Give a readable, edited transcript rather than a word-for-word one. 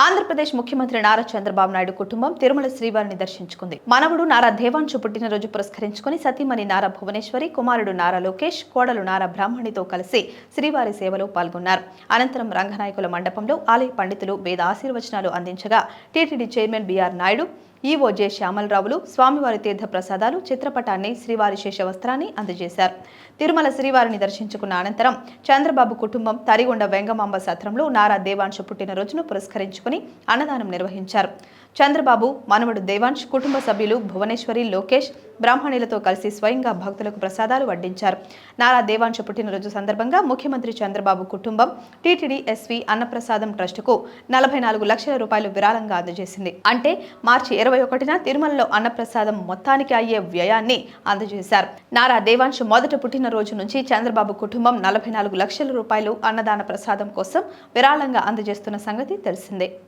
ఆంధ్రప్రదేశ్ ముఖ్యమంత్రి నారా చంద్రబాబు నాయుడు కుటుంబం తిరుమల శ్రీవారిని దర్శించుకుంది. మనవడు నారా దేవాంశు పుట్టినరోజు పురస్కరించుకుని సతీమణి నారా భువనేశ్వరి, కుమారుడు నారా లోకేష్, కోడలు నారా బ్రాహ్మణితో కలిసి శ్రీవారి సేవలో పాల్గొన్నారు. అనంతరం రంగనాయకుల మండపంలో ఆలయ పండితులు వేద ఆశీర్వచనాలు అందించగా TTD chairman BR Naidu, EO J శ్యామలరావులు స్వామివారి తీర్థ ప్రసాదాలు, చిత్రపటాన్ని, శ్రీవారి శేషవస్త్రాన్ని అందజేశారు. తిరుమల శ్రీవారిని దర్శించుకున్న అనంతరం చంద్రబాబు కుటుంబం తరిగొండ వెంగమాంబ సత్రంలో నారా దేవాంశు పుట్టినరోజును పురస్కరించుకుని అన్నదానం నిర్వహించారు. చంద్రబాబు మనవడు దేవాంశ్, కుటుంబ సభ్యులు భువనేశ్వరి, లోకేష్, బ్రాహ్మణులతో కలిసి స్వయంగా భక్తులకు ప్రసాదాలు వడ్డించారు. నారా దేవాంశు పుట్టినరోజు సందర్భంగా ముఖ్యమంత్రి చంద్రబాబు కుటుంబం టీటీడీ ఎస్వి అన్నప్రసాదం ట్రస్టుకు 44 లక్షల రూపాయలు విరాళంగా అందజేసింది. అంటే మార్చి 21న తిరుమలలో అన్నప్రసాదం మొత్తానికి అయ్యే వ్యయాన్ని అందజేశారు. నారా దేవాంశు మొదట పుట్టినరోజు నుంచి చంద్రబాబు కుటుంబం 44 లక్షల రూపాయలు అన్నదాన ప్రసాదం కోసం విరాళంగా అందజేస్తున్న సంగతి తెలిసిందే.